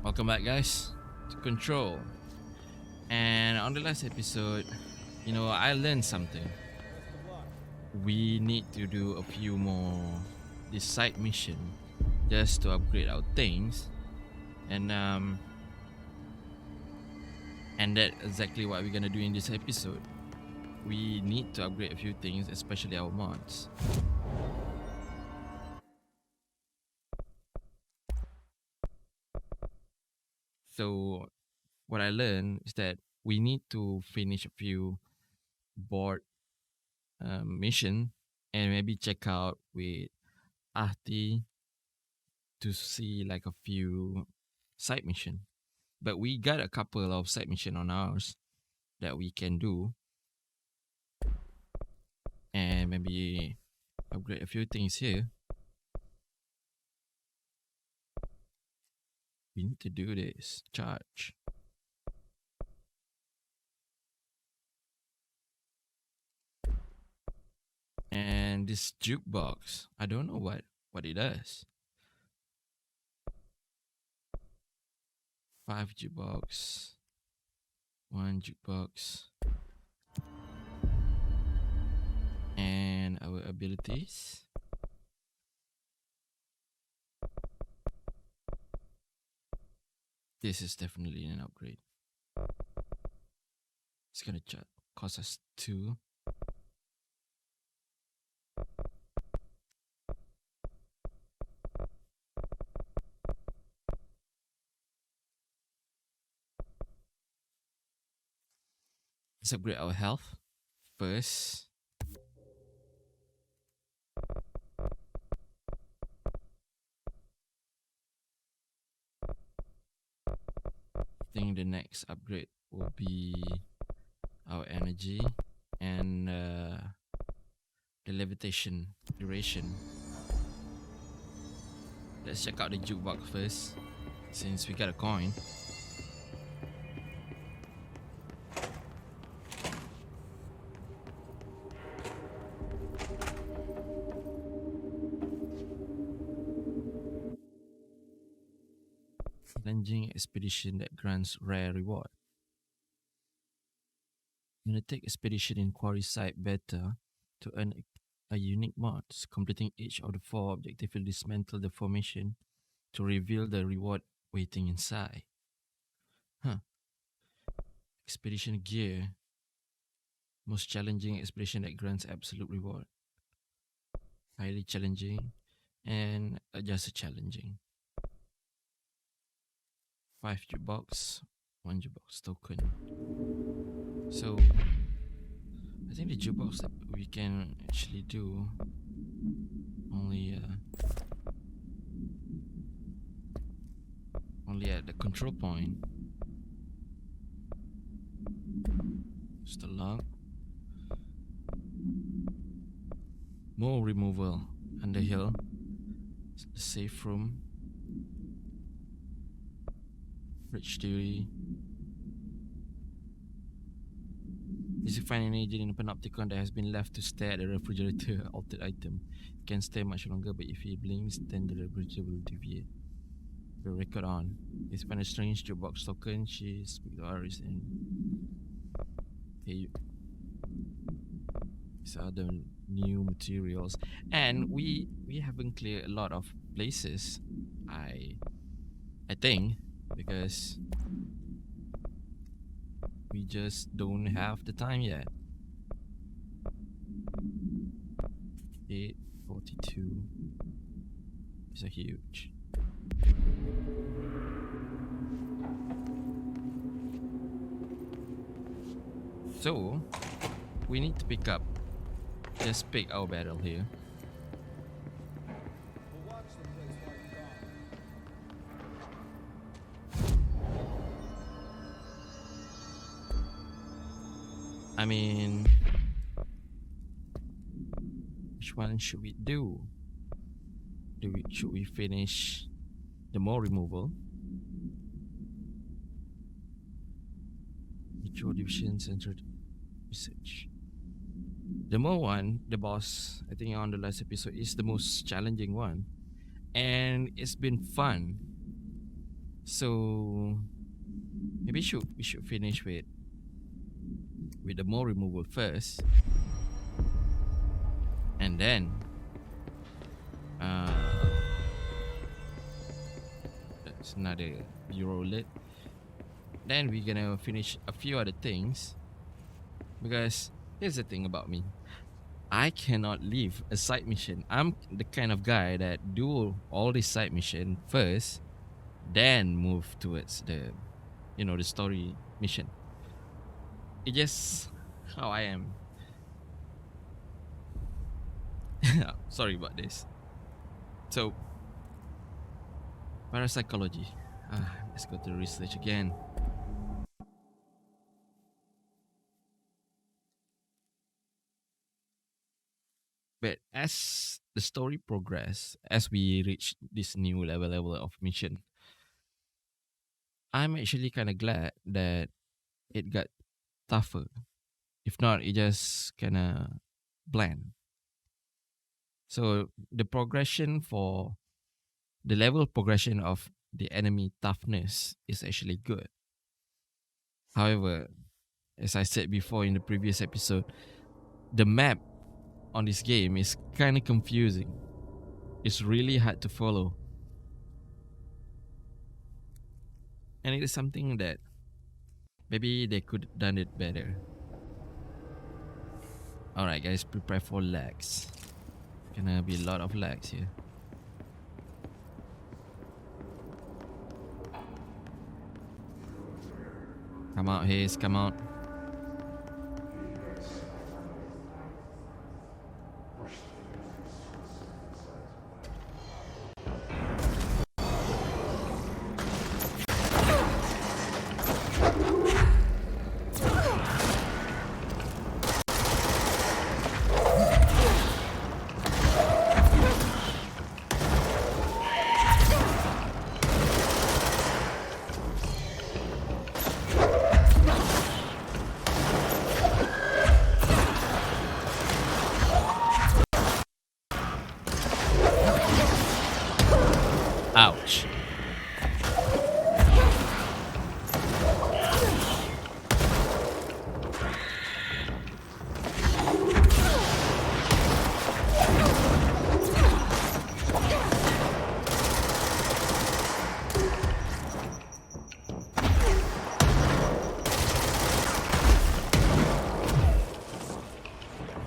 Welcome back, guys, to Control. And on the last episode, I learned something. We need to do a few more this side mission just to upgrade our things, and and that's exactly what we're gonna do in this episode. We need to upgrade a few things, especially our mods. So what I learned is that we need to finish a few board mission and maybe check out with Ahti to see like a few side mission. But we got a couple of side mission on ours that we can do and maybe upgrade a few things here. We need to do this. Charge. And this jukebox, I don't know what it does. 5 jukebox, 1 jukebox, and our abilities. This is definitely an upgrade. It's gonna cost us 2. Let's upgrade our health first. I think the next upgrade will be our energy and the levitation duration. Let's check out the jukebox first, since we got a coin. Challenging expedition that grants rare reward. Undertake expedition in quarry site beta to earn a unique mod. Completing each of the 4 objectives will dismantle the formation to reveal the reward waiting inside. Expedition gear. Most challenging expedition that grants absolute reward. Highly challenging and just challenging. 5 jukebox, 1 jukebox token. So I think the jukebox that we can actually do only at the control point. Just the lock. More removal. Underhill. The safe room. Rich theory. If you find an agent in a panopticon that has been left to stare at the refrigerator altered item, it can stay much longer, but if he blinks, then the refrigerator will deviate. The record on. If you find a strange jukebox token, she speaks to Aris and hey, these are the new materials. And we haven't cleared a lot of places. I think, because we just don't have the time yet. 842 is a huge. So we need to just pick our battle here. I mean, which one should we do? Should we finish the more removal? Ritual division centered research. The more one, the boss, I think on the last episode, is the most challenging one. And it's been fun. So maybe we should finish with the mole removal first, and then uh, that's another bureau lid. Then we're gonna finish a few other things because here's the thing about me. I cannot leave a side mission. I'm the kind of guy that do all the side mission first, then move towards the story mission. It's just how I am. Sorry about this. So, parapsychology. Let's go to the research again. But as the story progress, as we reach this new level of mission, I'm actually kind of glad that it got tougher. If not, it just kind of bland. So the level progression of the enemy toughness is actually good. However, as I said before in the previous episode, the map on this game is kind of confusing. It's really hard to follow. And it is something that maybe they could have done it better. Alright guys, prepare for lags. Gonna be a lot of lags here. Come out, Hayes, come out. Ouch.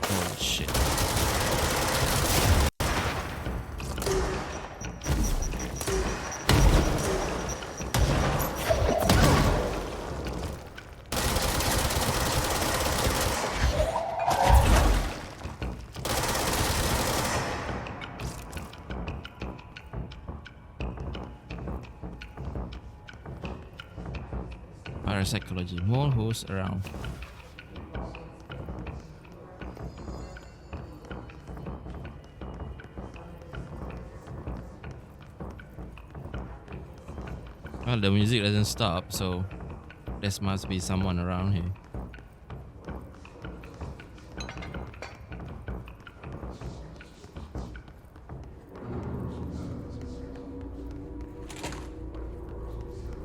Holy shit. Parapsychology. More hosts around. Well, the music doesn't stop, so there must be someone around here.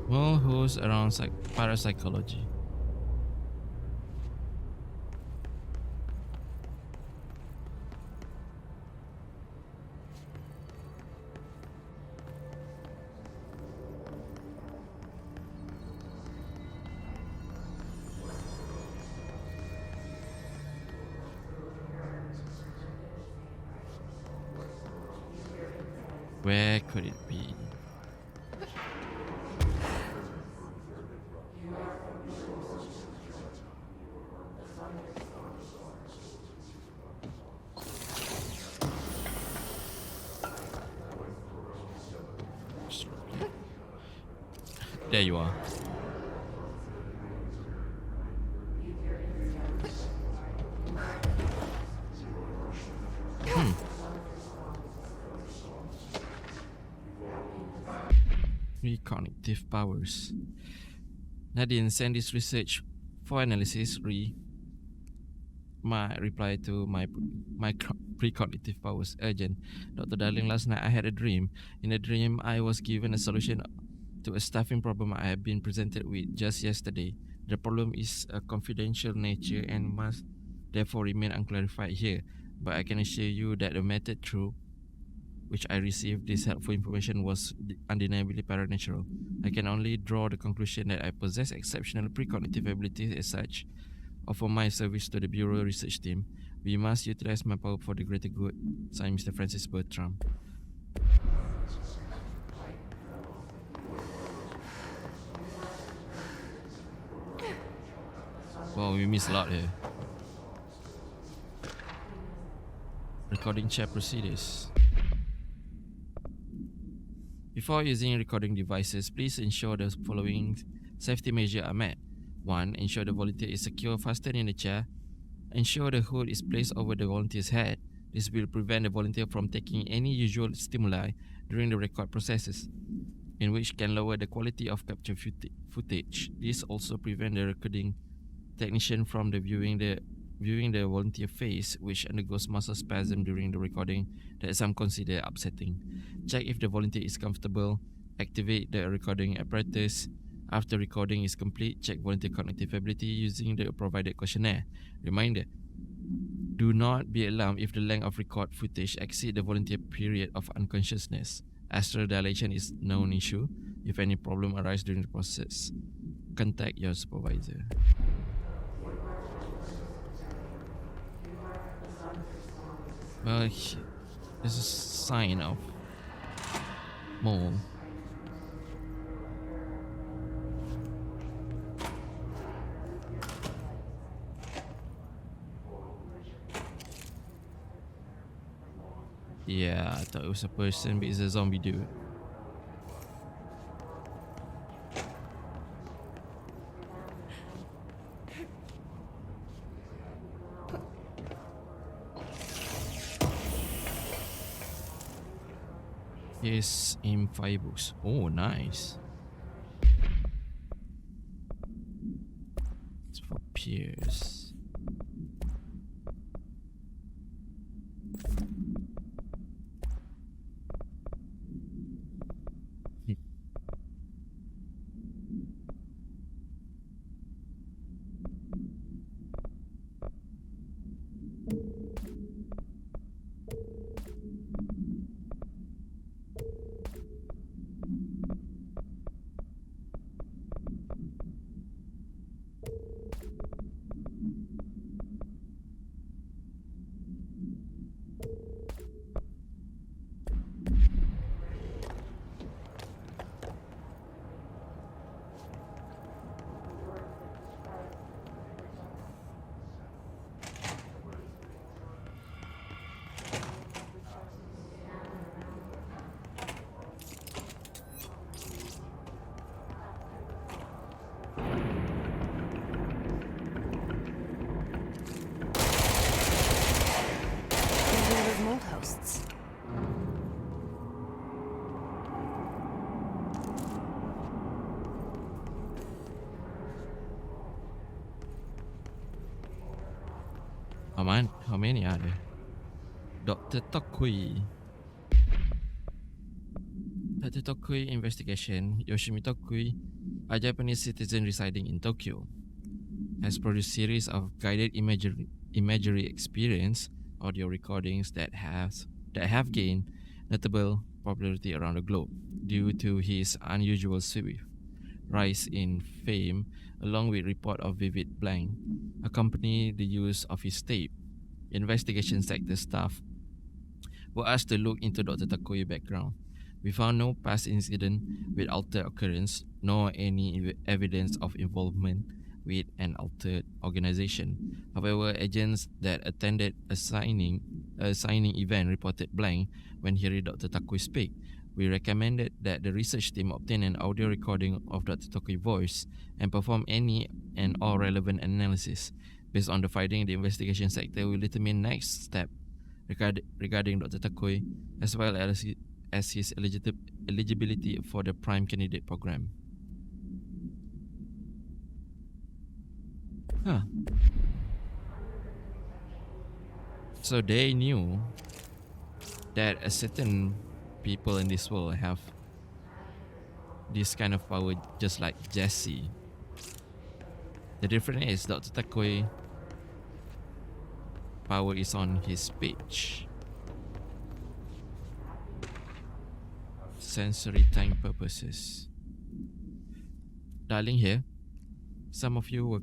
More hosts around parapsychology. Where could it be? There you are. Recognitive powers. Nadine send this research for analysis. My reply to my precognitive powers urgent. Dr. Darling, last night I had a dream. In a dream, I was given a solution to a staffing problem I have been presented with just yesterday. The problem is a confidential nature and must therefore remain unclarified here, but I can assure you that the method through which I received this helpful information was undeniably paranatural. I can only draw the conclusion that I possess exceptional precognitive abilities as such. Offer my service to the Bureau research team. We must utilize my power for the greater good. Signed, Mr. Francis Bertram. Wow, we missed a lot here. Recording chat procedures. Before using recording devices, please ensure the following safety measures are met. 1. Ensure the volunteer is secure fastened in the chair. Ensure the hood is placed over the volunteer's head. This will prevent the volunteer from taking any usual stimuli during the record processes, in which can lower the quality of capture footage. This also prevents the recording technician from viewing the volunteer face, which undergoes muscle spasm during the recording that some consider upsetting. Check if the volunteer is comfortable. Activate the recording apparatus. After recording is complete, check volunteer cognitive ability using the provided questionnaire. Reminder: do not be alarmed if the length of record footage exceeds the volunteer period of unconsciousness. Astral dilation is no known issue. If any problem arises during the process, contact your supervisor. Well, there's a sign of mole. Yeah, I thought it was a person, but it's a zombie dude. Yes, in 5 books. Oh, nice. It's for peers. How many are there? Dr. Tokui. Dr. Tokui investigation. Yoshimi Tokui, a Japanese citizen residing in Tokyo, has produced series of guided imagery experience audio recordings that have gained notable popularity around the globe due to his unusual swift rise in fame, along with report of vivid blank accompany the use of his tape. Investigation sector staff were asked to look into Dr. Takuya's background. We found no past incident with altered occurrence, nor any evidence of involvement with an altered organization. However, agents that attended a signing event reported blank when hearing Dr. Takui speak. We recommended that the research team obtain an audio recording of Dr. Takui's voice and perform any and all relevant analysis. Based on the finding, the investigation sector will determine next step regarding Dr. Takui, as well as his eligibility for the Prime Candidate Program. Huh. So they knew that a certain people in this world have this kind of power just like Jesse. The difference is Dr. Takui power is on his speech. Sensory tank purposes. Darling here, some of you were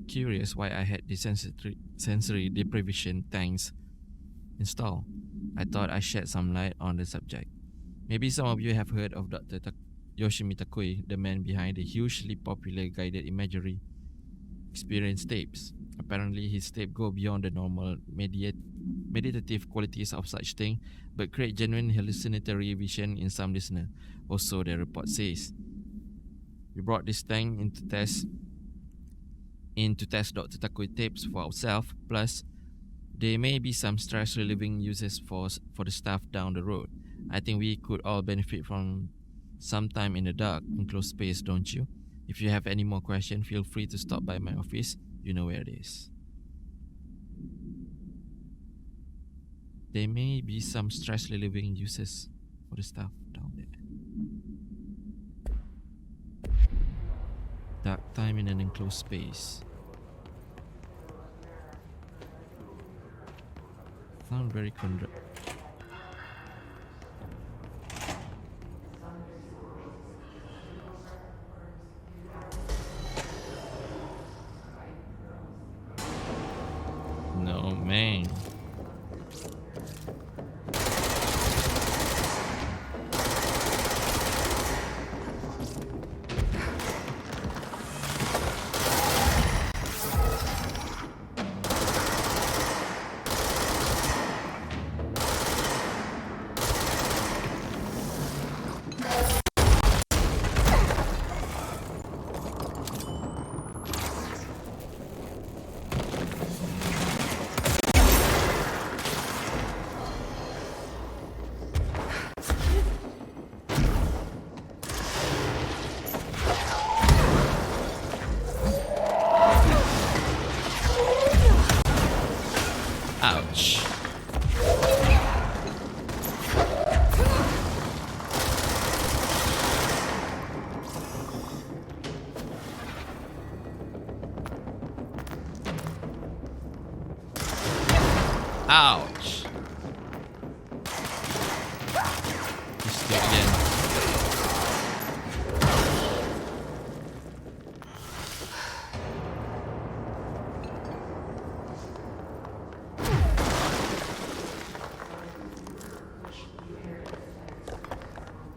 curious why I had the sensory deprivation tanks installed. I thought I shed some light on the subject. Maybe some of you have heard of Dr. Yoshimi Takui, the man behind the hugely popular guided imagery experience tapes. Apparently, his tapes go beyond the normal meditative qualities of such thing, but create genuine hallucinatory vision in some listeners. Also, the report says. We brought this tank in to test Dr. Takui tapes for ourselves. Plus, there may be some stress relieving uses for the staff down the road. I think we could all benefit from some time in the dark, enclosed space, don't you? If you have any more questions, feel free to stop by my office. You know where it is. There may be some stress relieving uses for the staff down there. Dark time in an enclosed space. Sound very No, man. Ouch. Ouch. Just do it again.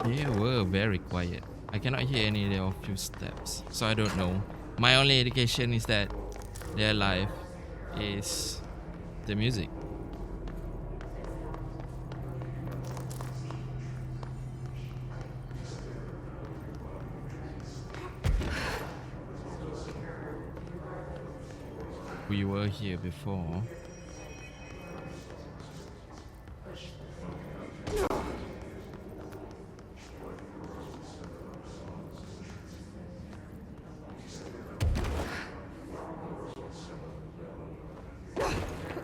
They were very quiet. I cannot hear any of their footsteps, so I don't know. My only indication is that their life is the music. We were here before.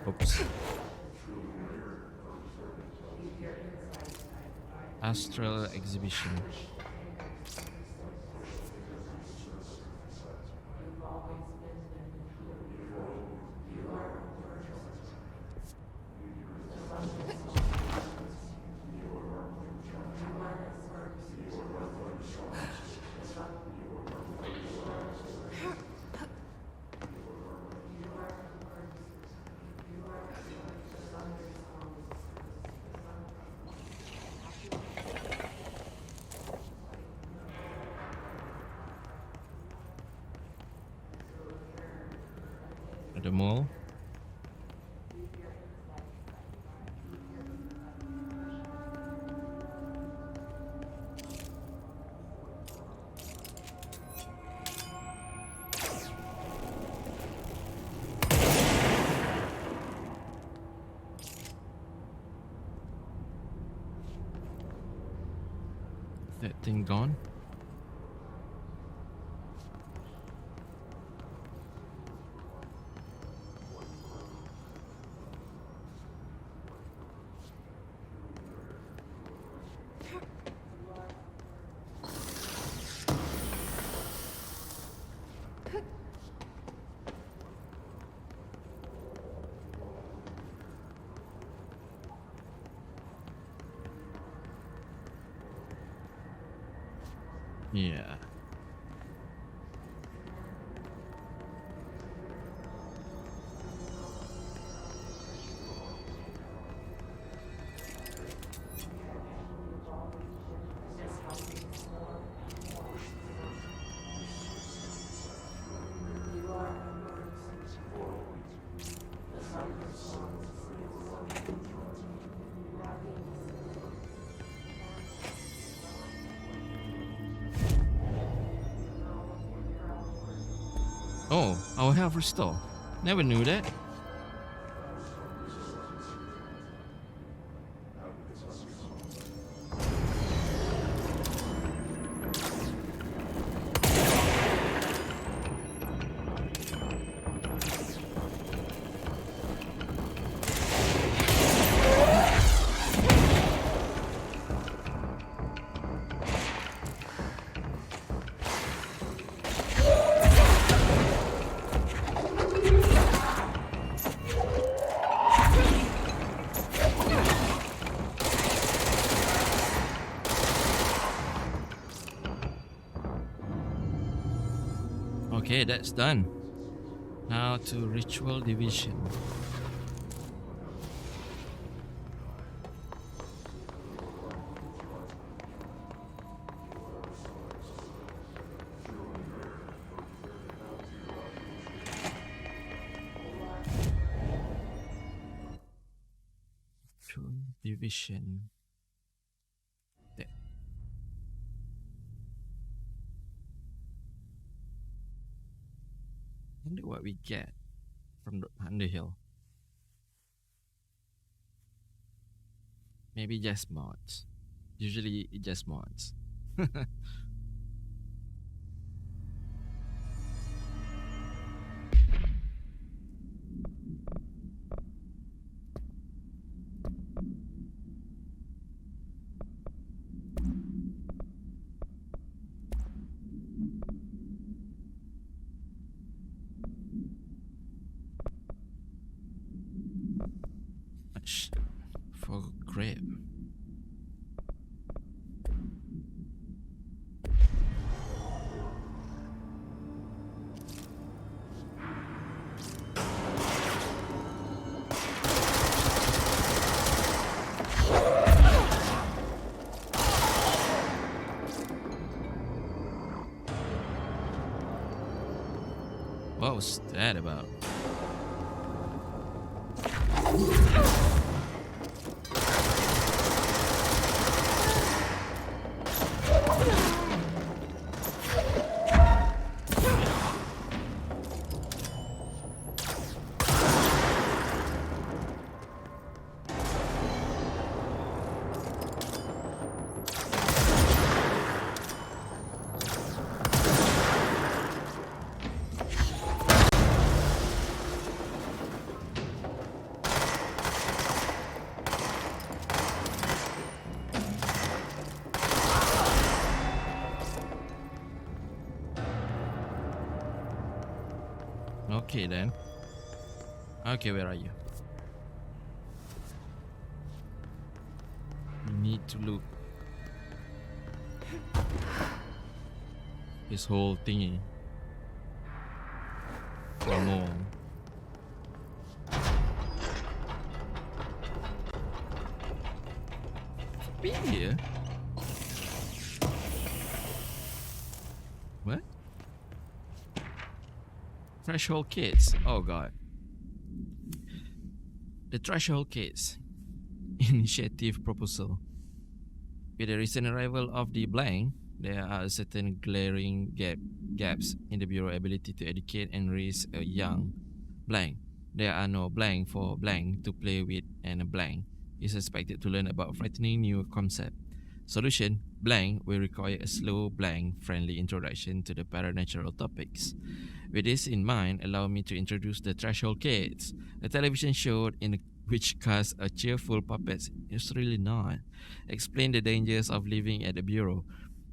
Oops. Astral exhibition. At the mall. Is that thing gone? Yeah. Oh, our health restore. Never knew that. Okay, that's done. Now to ritual division. Ritual division. There. Wonder what we get from the Underhill. Maybe just mods. Usually it just mods. For grip. What was that about? Okay then. Okay, where are you? We need to look this whole thingy for more. Be here? What? Threshold Kids. Oh god. The Threshold Kids initiative proposal. With the recent arrival of the blank, there are certain glaring gaps in the Bureau's ability to educate and raise a young blank. There are no blank for blank to play with, and a blank is expected to learn about frightening new concept. Solution: blank will require a slow, blank, friendly introduction to the paranatural topics. With this in mind, allow me to introduce the Threshold Kids, a television show in which casts a cheerful puppets. It's really not. Explain the dangers of living at the Bureau,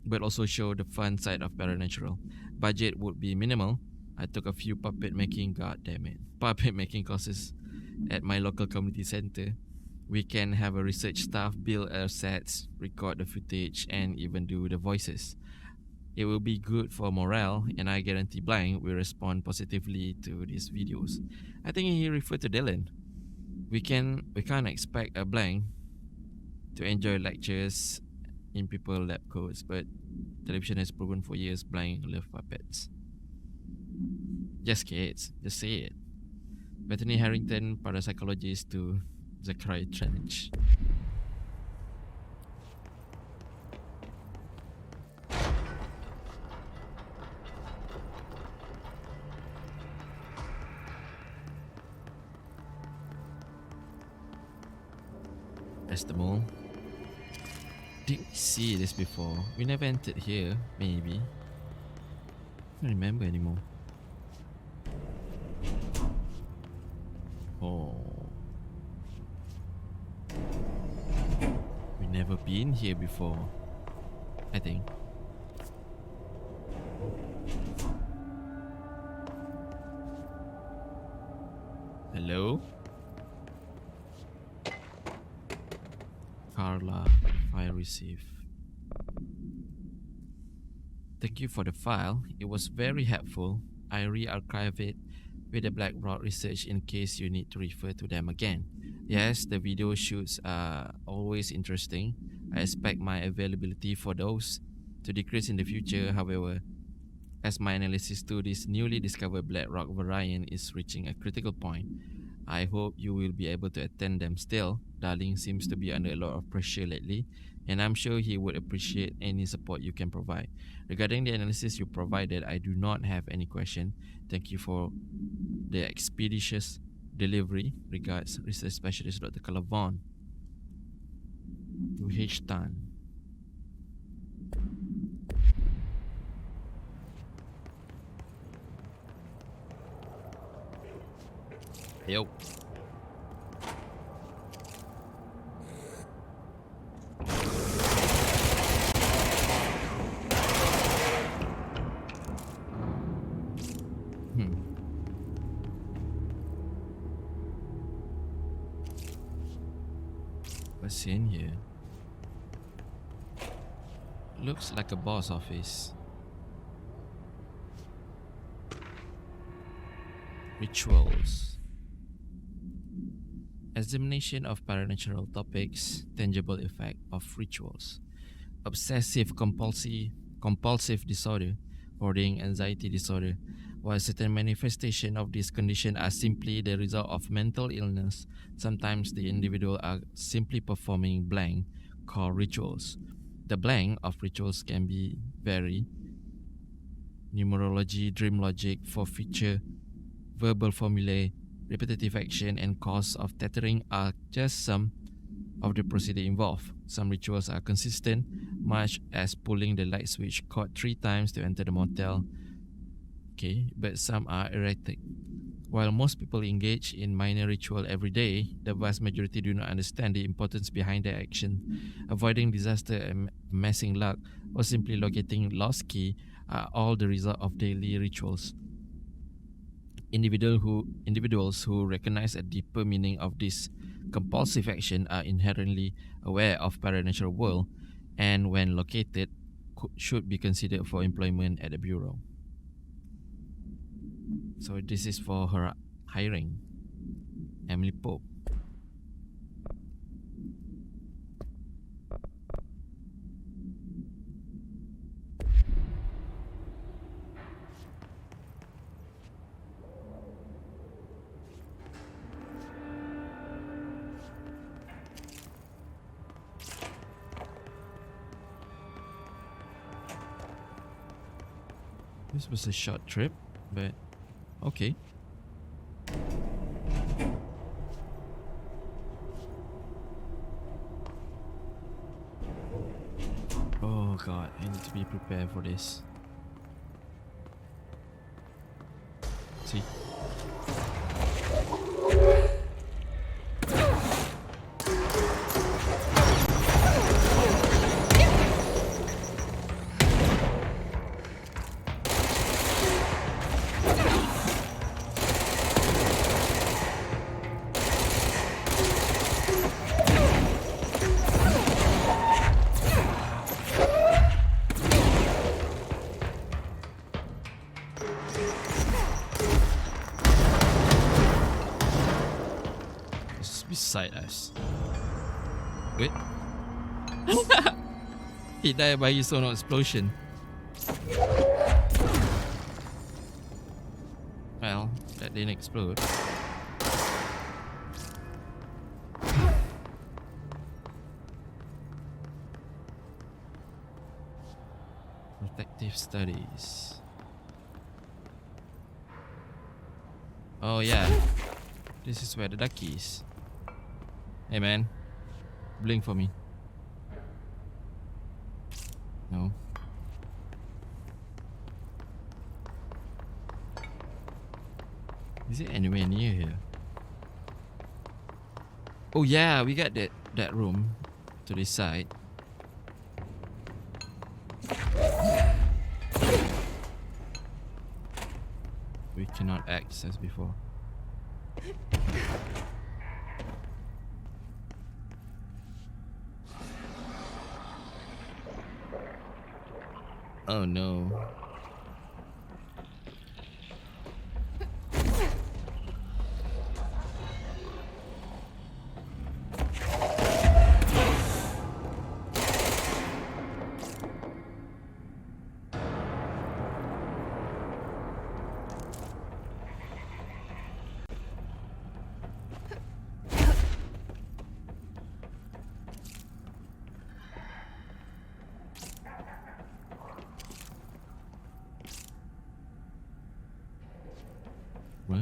but also show the fun side of paranatural. Budget would be minimal. I took a few puppet making courses at my local community center. We can have a research staff build our sets, record the footage, and even do the voices. It will be good for morale, and I guarantee Blank will respond positively to these videos. I think he referred to Dylan. We can't expect a Blank to enjoy lectures in people lab coats, but television has proven for years Blank love puppets. Just kids, just say it. Bethany Harrington, parapsychologist to Zachary Trench. That's the mall. Did we see this before? We never entered here, maybe. I don't remember anymore. Oh. We never been here before, I think. Hello? Carla, file received. Thank you for the file. It was very helpful. I re-archived it with the Black Rock research in case you need to refer to them again. Yes, the video shoots are always interesting. I expect my availability for those to decrease in the future. However, as my analysis to this newly discovered Black Rock variant is reaching a critical point, I hope you will be able to attend them still. Darling seems to be under a lot of pressure lately, and I'm sure he would appreciate any support you can provide. Regarding the analysis you provided, I do not have any question. Thank you for the expeditious delivery. Regards, Research Specialist Dr. Calavon. To H. Tan. Yo. What's in here? Looks like a boss office. Rituals. Examination of paranatural topics, tangible effect of rituals. Obsessive compulsive disorder, hoarding anxiety disorder. While certain manifestations of this condition are simply the result of mental illness, sometimes the individual are simply performing blank called rituals. The blank of rituals can be vary. Numerology, dream logic, forfeiture, verbal formulae, repetitive action, and cause of tethering are just some of the procedure involved. Some rituals are consistent, much as pulling the light switch cord 3 times to enter the motel. Okay, but some are erratic. While most people engage in minor ritual every day, the vast majority do not understand the importance behind their action. Avoiding disaster, amassing luck, or simply locating lost key are all the result of daily rituals. Individuals who recognize a deeper meaning of this compulsive action are inherently aware of paranatural world, and when located, should be considered for employment at the bureau. So this is for her hiring, Emily Pope. This was a short trip, but okay. Oh god, I need to be prepared for this. See? beside us. Wait. He died by his own explosion. Well, that didn't explode. Protective studies. Oh yeah, this is where the duck is. Hey man, blink for me. No. Is it anywhere near here? Oh yeah, we got that room to this side. We cannot access before. Oh no. What?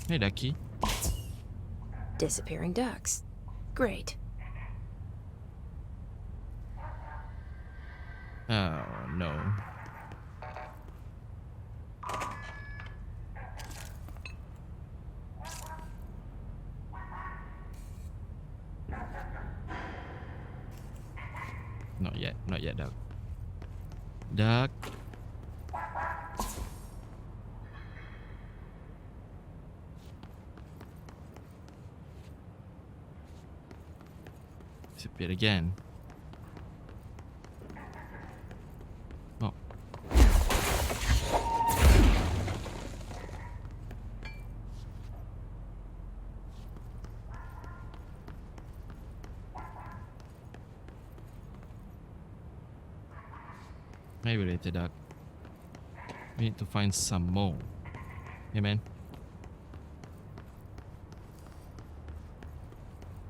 Hey, ducky. Disappearing ducks. Great. Oh no. Not yet, duck. Duck. Disappeared again. Oh. Maybe later, duck. We need to find some more. Hey, man.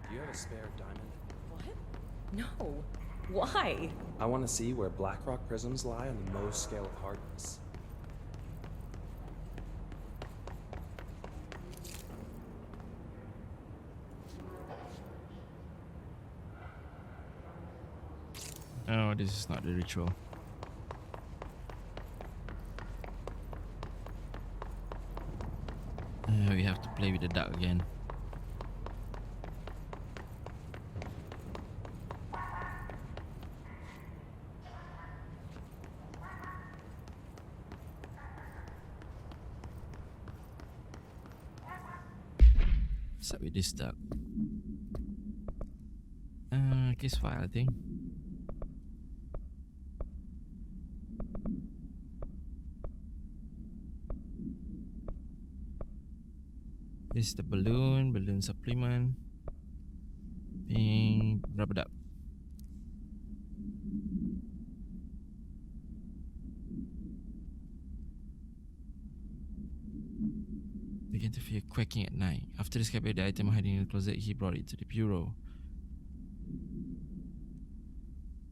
Do you have a spare diamond? What? No. Why? I want to see where Blackrock prisms lie on the Mohs scale of hardness. Oh, this is not the ritual. We have to play with the duck again. What's up with this duck? Case file, I think. This is the balloon supplement. Pink rubber duck. Began to feel quacking at night. After discovering the item hiding in the closet, he brought it to the bureau.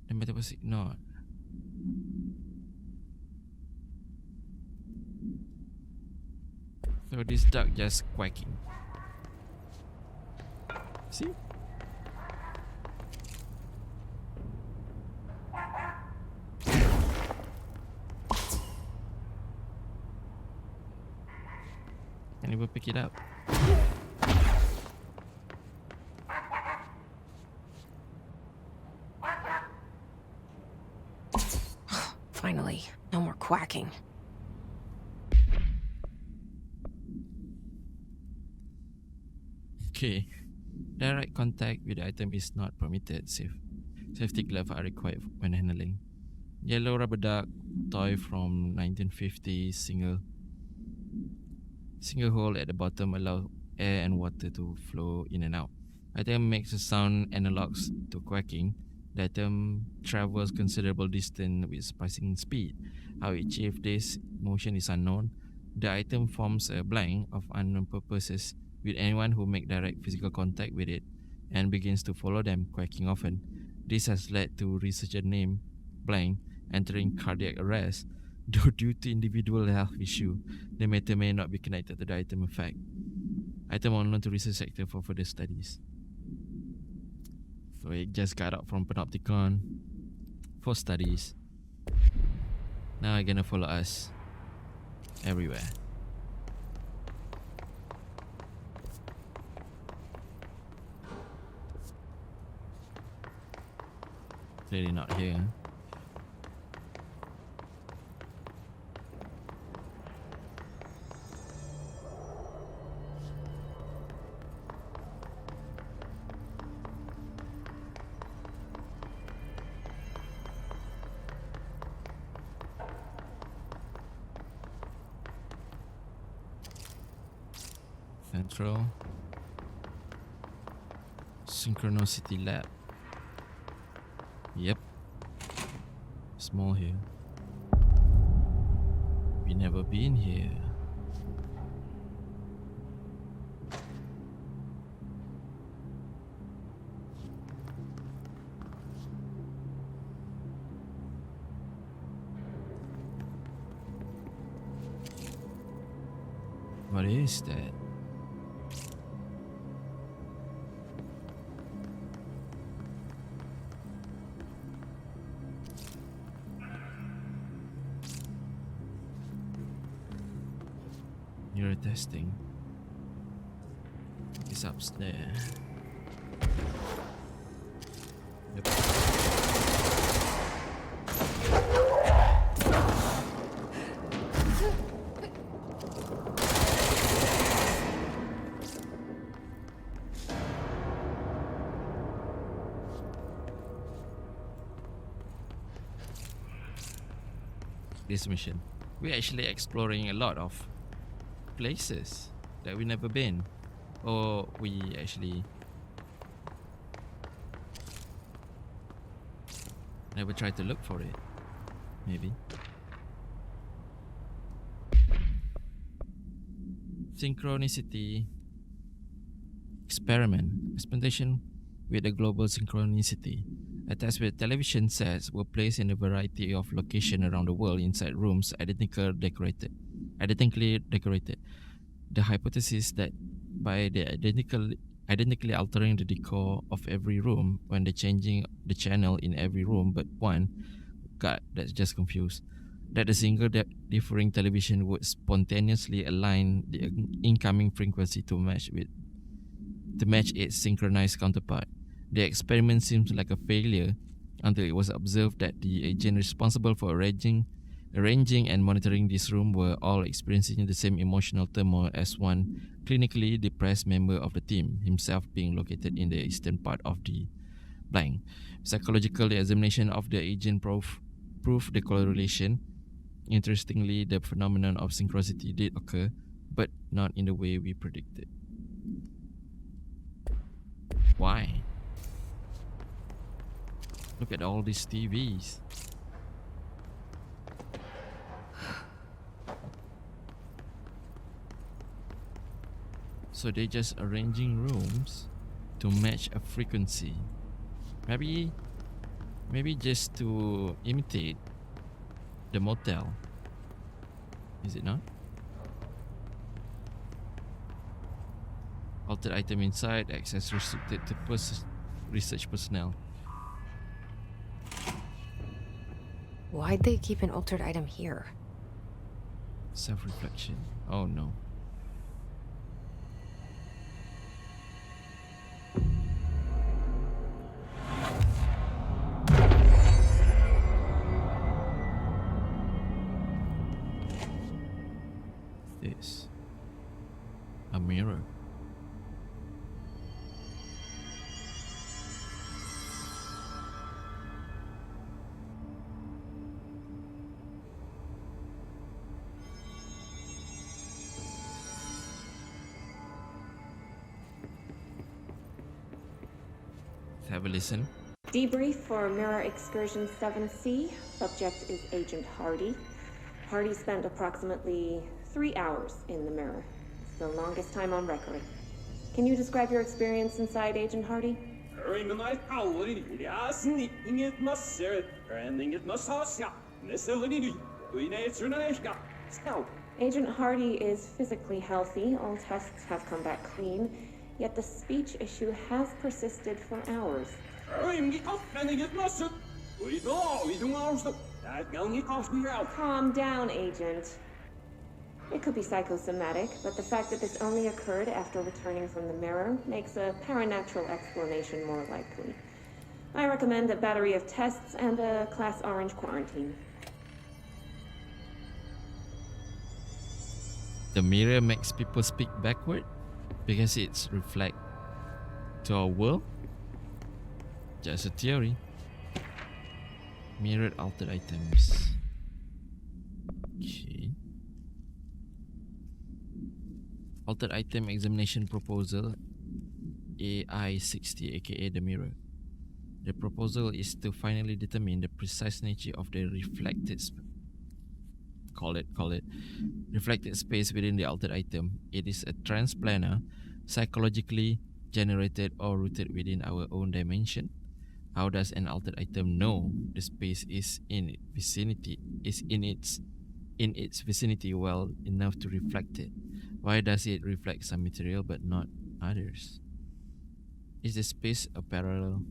The matter was ignored. So this duck just quacking. See? Can you pick it up? Finally, no more quacking. Okay. Direct contact with the item is not permitted. Safety gloves are required when handling. Yellow rubber duck toy from 1950s, single hole at the bottom allows air and water to flow in and out. Item makes a sound analogs to quacking. The item travels considerable distance with surprising speed. How it achieves this motion is unknown. The item forms a blank of unknown purposes with anyone who make direct physical contact with it and begins to follow them, quacking often. This has led to researcher named Blank entering cardiac arrest. Though due to individual health issue, the matter may not be connected to the item effect. Item unknown to research sector for further studies. So it just got out from Panopticon for studies. Now it's gonna follow us everywhere. Clearly not here. Central Synchronicity Lab. Yep. Small here. We never been here. What is that? Mirror testing. It's upstairs. Yep. This mission, we're actually exploring a lot of places that we never been, or we actually never tried to look for it. Maybe. Synchronicity experiment. Experimentation with a global synchronicity. A test with television sets were placed in a variety of locations around the world inside rooms identically decorated. The hypothesis that by the identically altering the decor of every room when they changing the channel in every room but one, God, that's just confused. That a single differing television would spontaneously align the incoming frequency to match its synchronized counterpart. The experiment seems like a failure until it was observed that the agent responsible for arranging and monitoring this room were all experiencing the same emotional turmoil as one clinically depressed member of the team, himself being located in the eastern part of the blank. Psychological examination of the agent proved the correlation. Interestingly, the phenomenon of synchronicity did occur, but not in the way we predicted. Why? Look at all these TVs. So they're just arranging rooms to match a frequency. Maybe just to imitate the motel. Is it not? Altered item inside, access restricted to research personnel. Why'd they keep an altered item here? Self-reflection. Oh no. This. A mirror. have a listen. Debrief for Mirror Excursion 7C. Subject is Agent Hardy. Hardy spent approximately 3 hours in the mirror. It's the longest time on record. Can you describe your experience inside, Agent Hardy? Agent Hardy is physically healthy. All tests have come back clean. Yet the speech issue has persisted for hours. Calm down, Agent. It could be psychosomatic, but the fact that this only occurred after returning from the mirror makes a paranatural explanation more likely. I recommend a battery of tests and a Class Orange quarantine. The mirror makes people speak backward because it's reflect to our world. Just a theory. Mirrored altered items. Okay. Altered item examination proposal AI-60, aka the mirror. The proposal is to finally determine the precise nature of the reflected reflected space within the altered item. It is a transplanar, psychologically generated or rooted within our own dimension. How does an altered item know the space is in its vicinity well enough to reflect it? Why does it reflect some material but not others? Is the space a parallel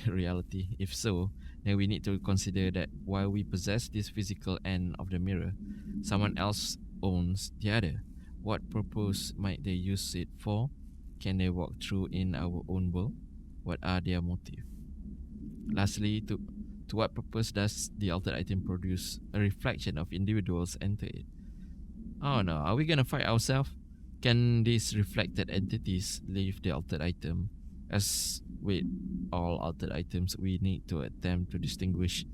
reality? If so, then we need to consider that while we possess this physical end of the mirror, someone else owns the other. What purpose might they use it for? Can they walk through in our own world? What are their motives? Lastly, to what purpose does the altered item produce a reflection of individuals enter it? Oh no, are we gonna fight ourselves? Can these reflected entities leave the altered item? As with all altered items, we need to attempt to distinguish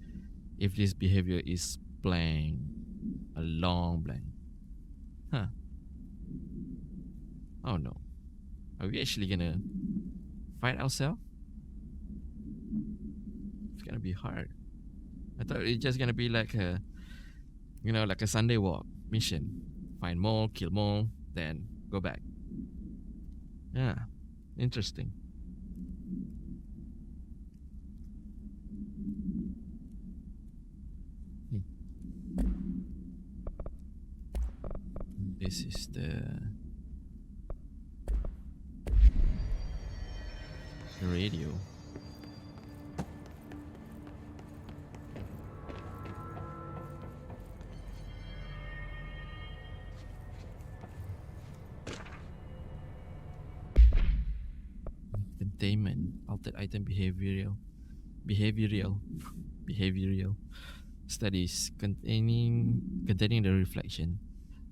if this behavior is blank, a long blank. Huh. Oh no. Are we actually gonna fight ourselves? It's gonna be hard. I thought it's just gonna be like a, like a Sunday walk mission. Find more, kill more, then go back. Yeah, interesting. This is the radio. Containment, altered item behavioral studies containing the reflection.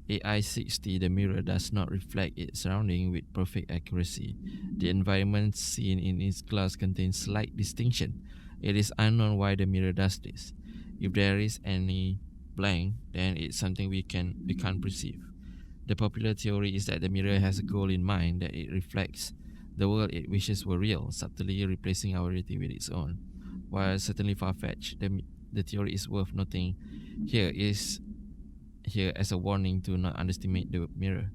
AI-60, the mirror, does not reflect its surrounding with perfect accuracy. The environment seen in its glass contains slight distinction. It is unknown why the mirror does this. If there is any blank, then it's something we can't perceive. The popular theory is that the mirror has a goal in mind, that it reflects the world it wishes were real, subtly replacing our reality with its own. While certainly far-fetched, the theory is worth noting here as a warning to not underestimate the mirror.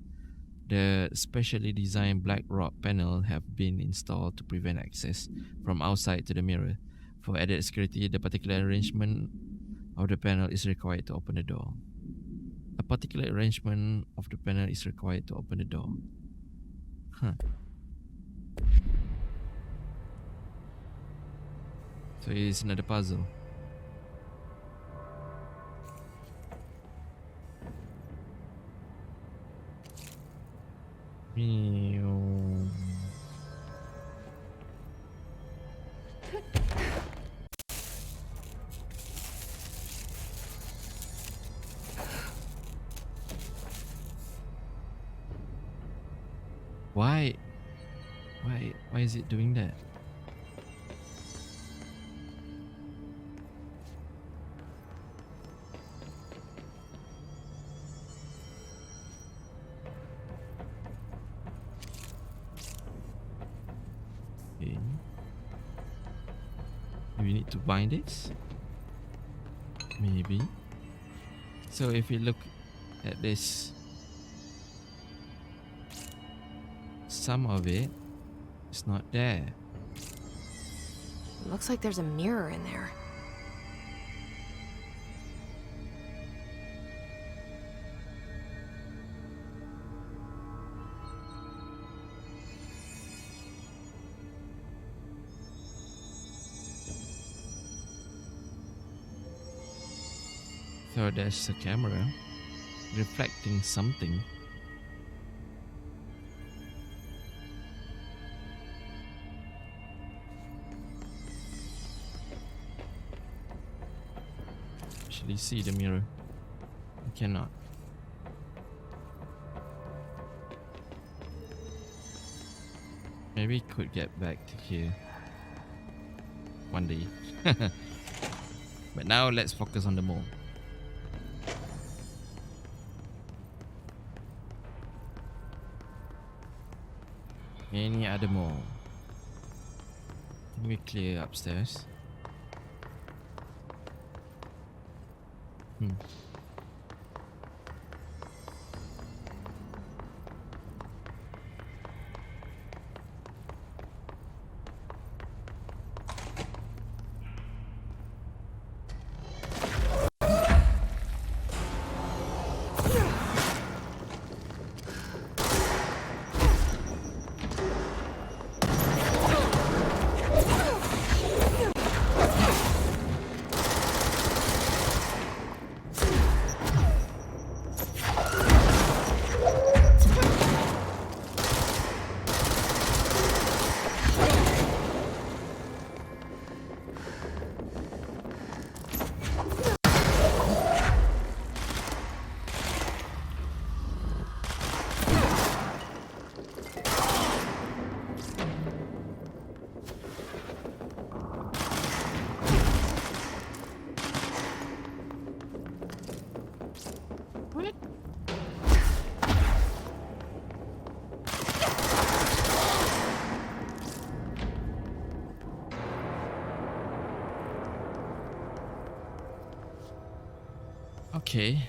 The specially designed black rock panel have been installed to prevent access from outside to the mirror. For added security, the particular arrangement of the panel is required to open the door. A particular arrangement of the panel is required to open the door. Huh. So it's another puzzle. Why is it doing that? Okay. need to bind this? Maybe. So if we look at this, some of it is not there. Looks like there's a mirror in there. So there's a camera reflecting something. Actually see the mirror. I cannot. Maybe could get back to here one day. But now let's focus on the mole. Any other mole? Can we clear upstairs? Okay.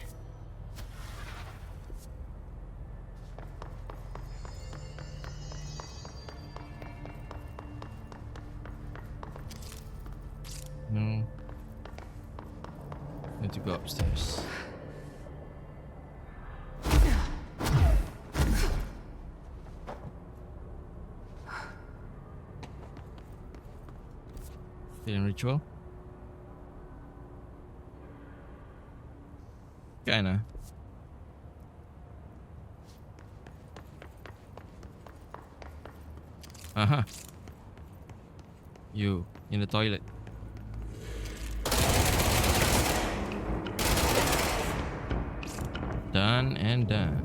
No. Need to go upstairs. Still in ritual? Kinda. Uh-huh. You in the toilet. Done and done.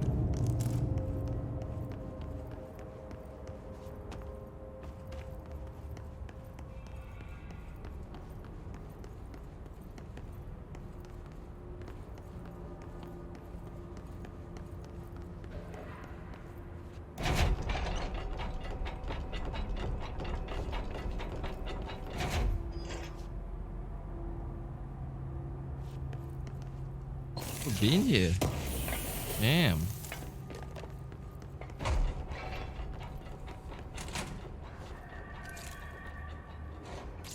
We've been here. Damn.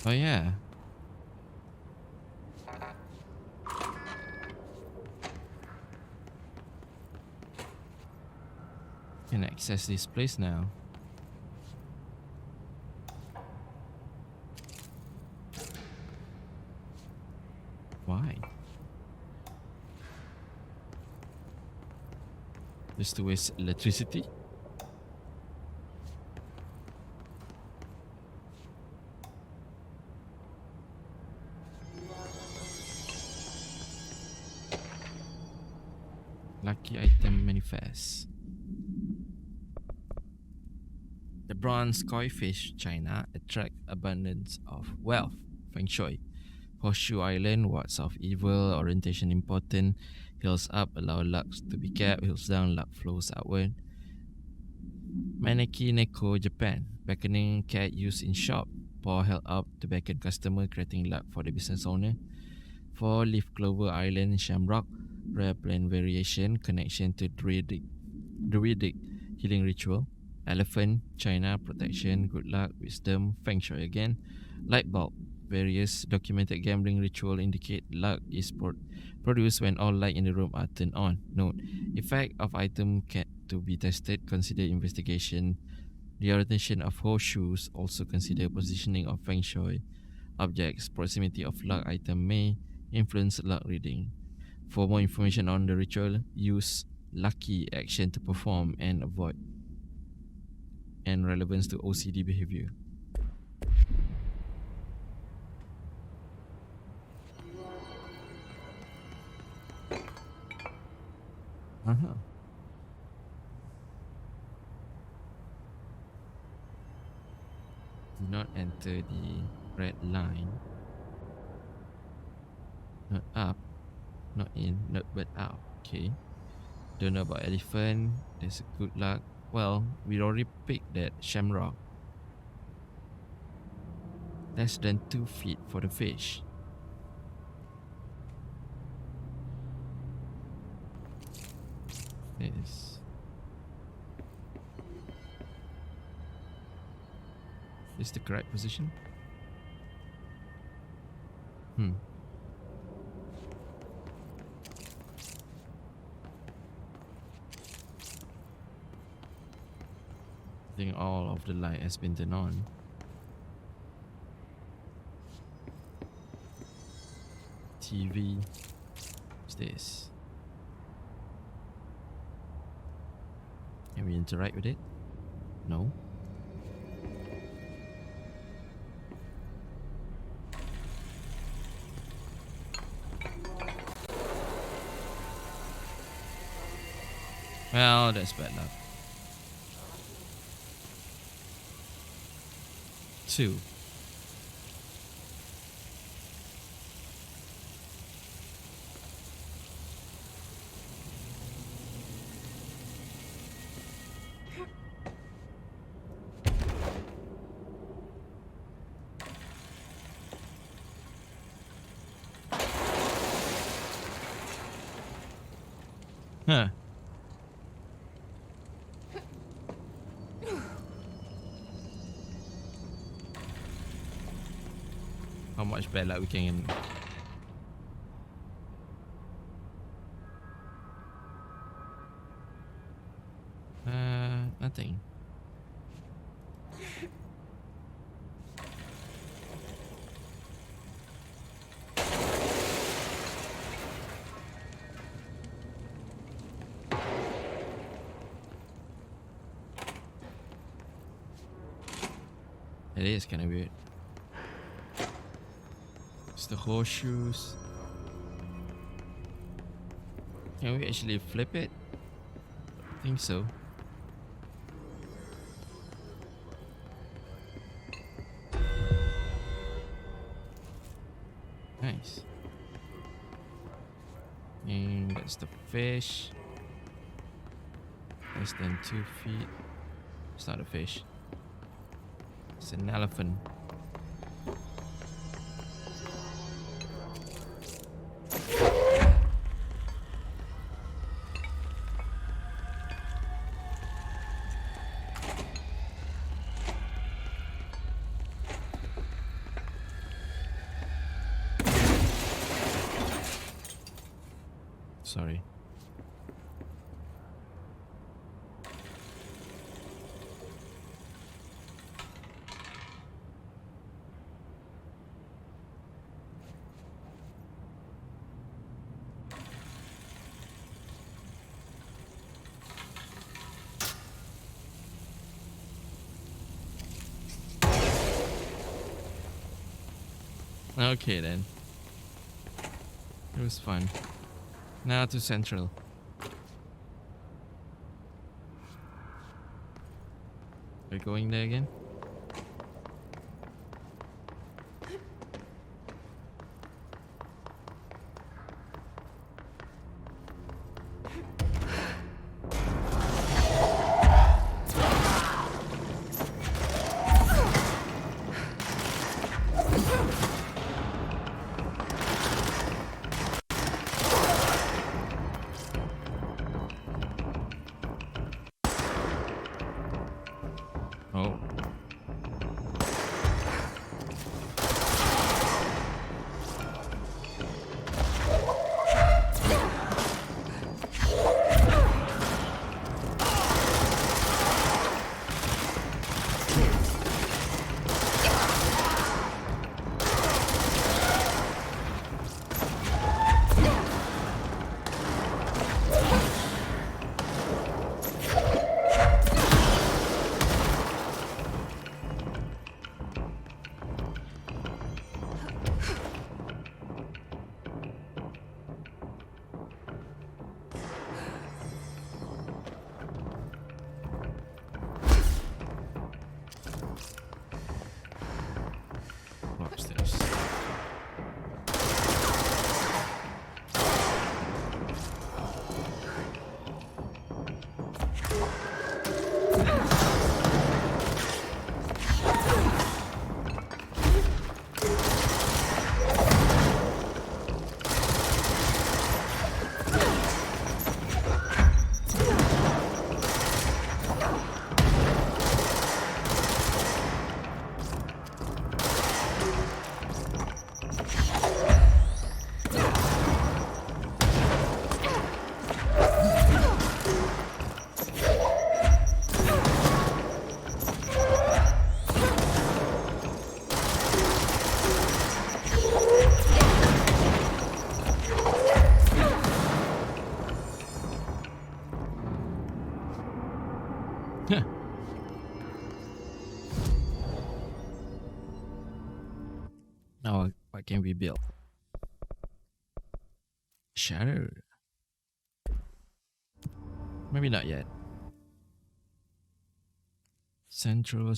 Oh yeah. Can access this place now. Why? Just to waste electricity? Lucky item manifest. The bronze koi fish China attract abundance of wealth. Feng Shui. Horseshoe Island, wards of evil, orientation important. Hills up allow luck to be kept, hills down luck flows outward. Maneki Neko, Japan. Beckoning cat used in shop. paw held up to beckon customer, creating luck for the business owner. 4. Leaf Clover Island Shamrock, rare plant variation, connection to druidic healing ritual. Elephant, China, protection, good luck, wisdom, feng shui again. Light bulb, various documented gambling ritual indicate luck is produced when all light in the room are turned on. Note, effect of item to be tested, consider investigation. The orientation of horseshoes, also consider positioning of feng shui objects. Proximity of luck item may influence luck reading. For more information on the ritual, use lucky action to perform and avoid, and relevance to OCD behavior. Uh-huh. Do not enter the red line. Not up, not in, not but out. Okay. Don't know about elephant. There's a good luck. Well, we already picked that shamrock. Less than 2 feet for the fish. Yes. Is the correct position? I think all of the light has been turned on. TV. What's this? Can we interact with it? No. Well, that's bad luck. 2. Huh. How much bad luck we can. Nothing. It is kind of weird. It's the horseshoes. Can we actually flip it? I think so. Nice. And that's the fish. Less than 2 feet. It's not a fish. It's an elephant. Sorry. Okay then. It was fun. Now to Central. We're going there again? What can we build? Shatter. Maybe not yet. Central.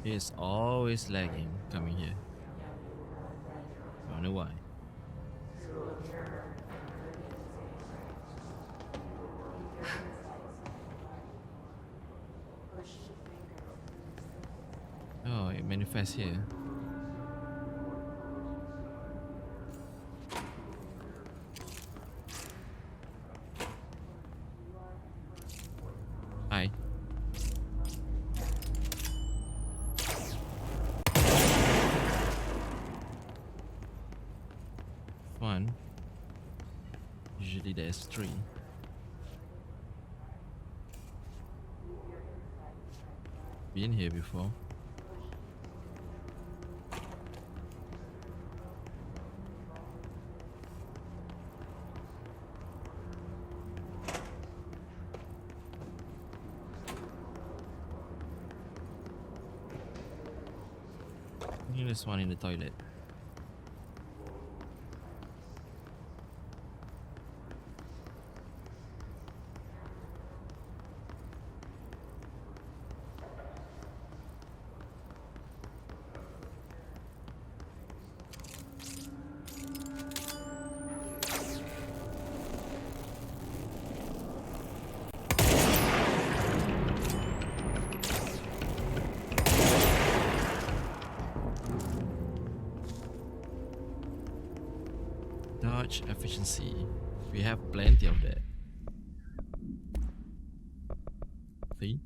It's always lagging coming here. I don't know why. Oh, it manifests here. Hi. One. Usually there's 3. Been here before. I think there's one in the toilet. Dodge efficiency. We have plenty of that. See?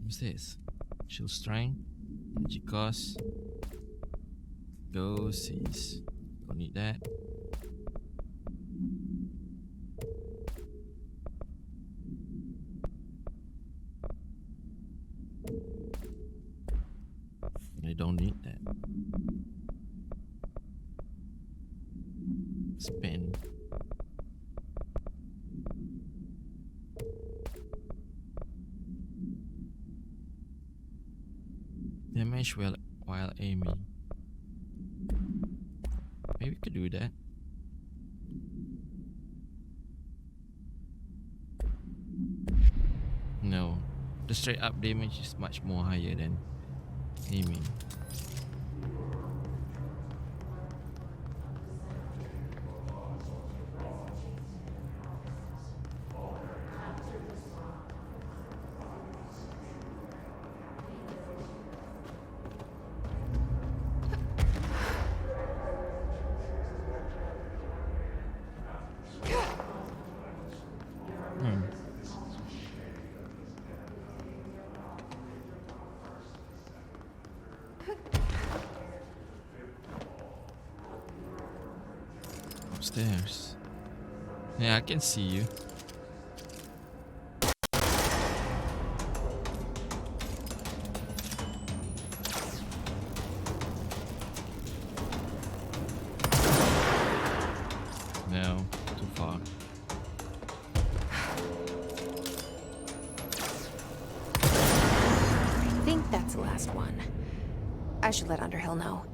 What's this? Shield strength, energy cost, doses. Don't need that. I don't need that. Spin. Damage while aiming. Maybe we could do that. No, the straight up damage is much more higher than aiming. Upstairs. Yeah, I can see you. No, too far. I think that's the last one. I should let Underhill know.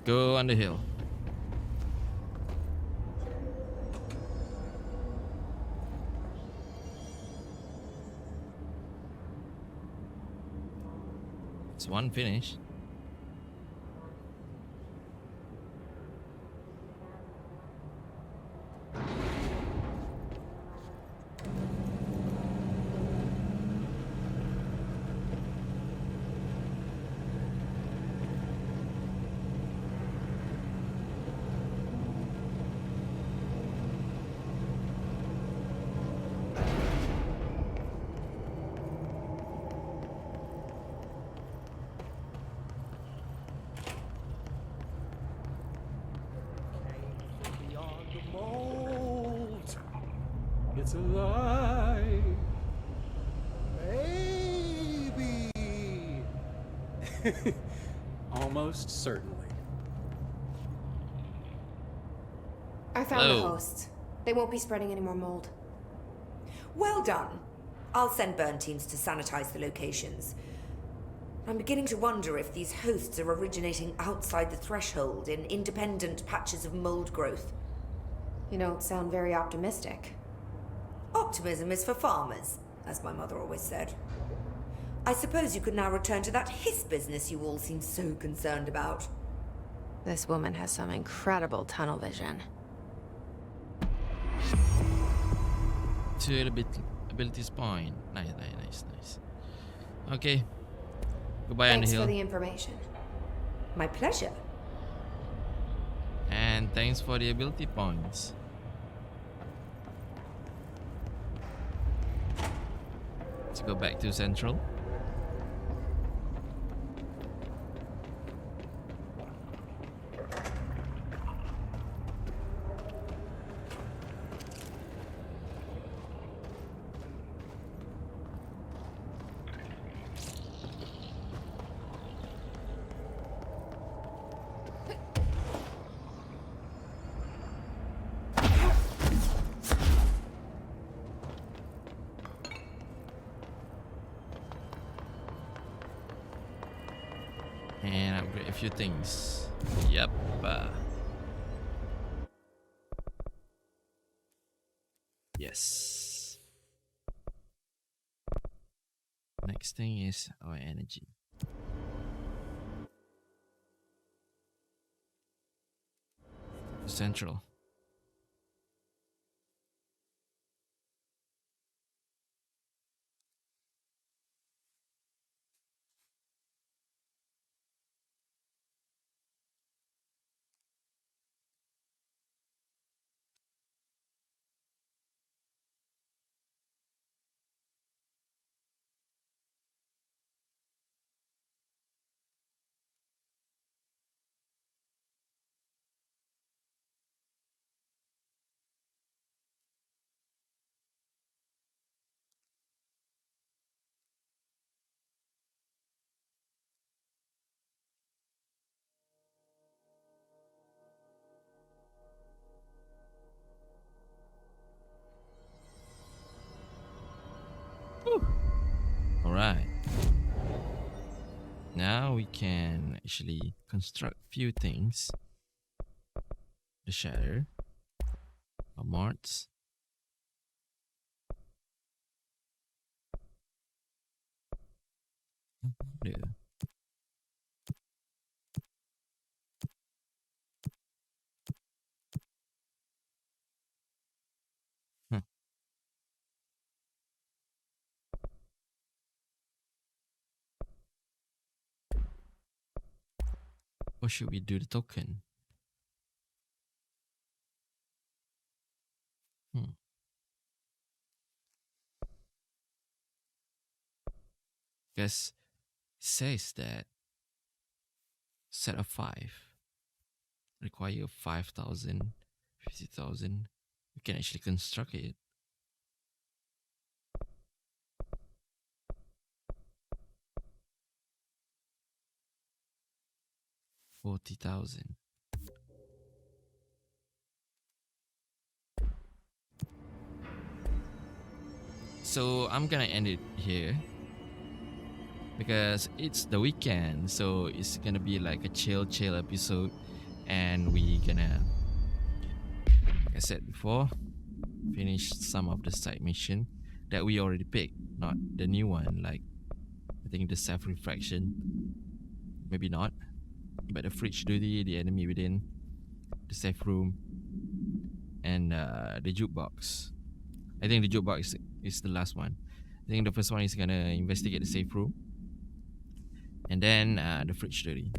go on the hill. It's one finish. Beyond the mold, it's alive. Maybe. Almost certainly. I found the Hello. hosts. They won't be spreading any more mold. Well done. I'll send burn teams to sanitize the locations. I'm beginning to wonder if these hosts are originating outside the threshold in independent patches of mold growth. You don't sound very optimistic. Optimism is for farmers, as my mother always said. I suppose you could now return to that hiss business you all seem so concerned about. This woman has some incredible tunnel vision. To the abilities point. Nice. Okay. Goodbye, Thanks Underhill. for the information. My pleasure. And thanks for the ability points. Let's go back to Central. And upgrade a few things. Yep. Yes. Next thing is our energy. Central. Alright. Now we can actually construct few things. The shatter. A marts. Yeah. Huh. Or should we do the token? Guess it says that set of 5 require 5,000, 50,000. We can actually construct it. 40,000. So I'm gonna end it here because it's the weekend, so it's gonna be like a chill episode. and we gonna, like I said before, finish some of the side mission that we already picked, not the new one, like I think the self-refraction, maybe not, but the fridge duty, the enemy within, the safe room, and the jukebox. I think the jukebox is the last one. I think the first one is gonna investigate the safe room, and then the fridge duty.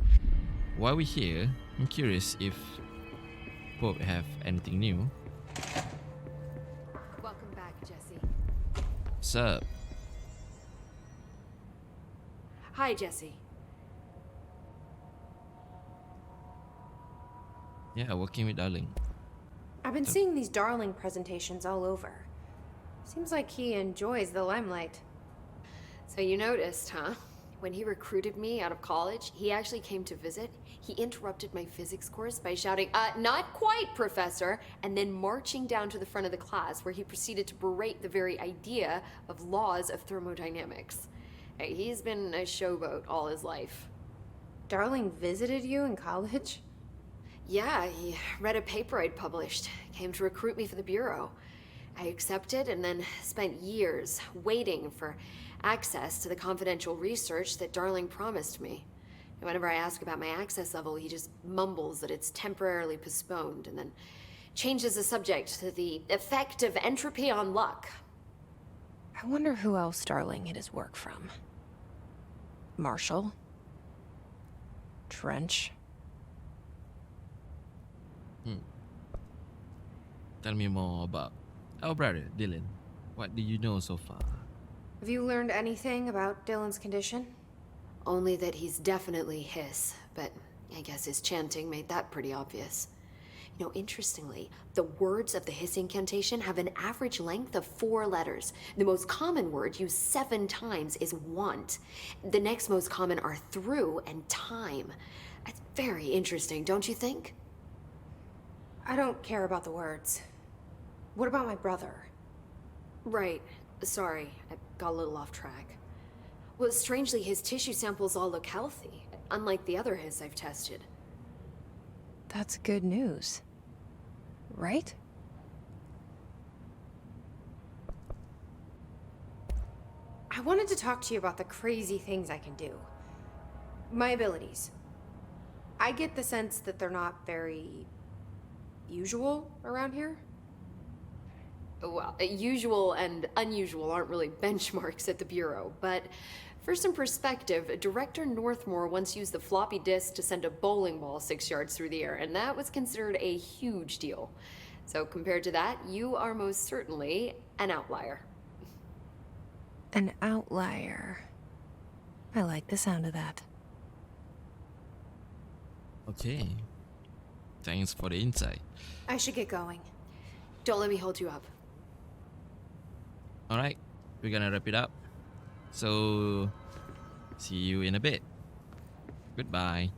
While we're here, I'm curious if Pope have anything new. Welcome back, Jesse. What's up? Hi, Jesse. Yeah, working with Darling. I've been seeing these Darling presentations all over. Seems like he enjoys the limelight. So you noticed, huh? When he recruited me out of college, he actually came to visit. He interrupted my physics course by shouting, not quite, Professor, and then marching down to the front of the class where he proceeded to berate the very idea of laws of thermodynamics. Hey, he's been a showboat all his life. Darling visited you in college? Yeah, he read a paper I'd published, came to recruit me for the Bureau. I accepted and then spent years waiting for access to the confidential research that Darling promised me. And whenever I ask about my access level, he just mumbles that it's temporarily postponed and then changes the subject to the effect of entropy on luck. I wonder who else Darling hid his work from. Marshall? Trench? Tell me more about our brother, Dylan. What do you know so far? Have you learned anything about Dylan's condition? Only that he's definitely hiss, but I guess his chanting made that pretty obvious. You know, interestingly, the words of the hiss incantation have an average length of 4 letters. The most common word used 7 times is want. The next most common are through and time. It's very interesting, don't you think? I don't care about the words. What about my brother? Right. Sorry, I got a little off track. Well, strangely, his tissue samples all look healthy, unlike the other hiss I've tested. That's good news. Right? I wanted to talk to you about the crazy things I can do. My abilities. I get the sense that they're not very usual around here. Well, usual and unusual aren't really benchmarks at the Bureau, but for some perspective, Director Northmore once used the floppy disk to send a bowling ball 6 yards through the air, and that was considered a huge deal. So compared to that, you are most certainly an outlier. An outlier. I like the sound of that. Okay. Thanks for the insight. I should get going. Don't let me hold you up. Alright, we're gonna wrap it up. So, see you in a bit. Goodbye.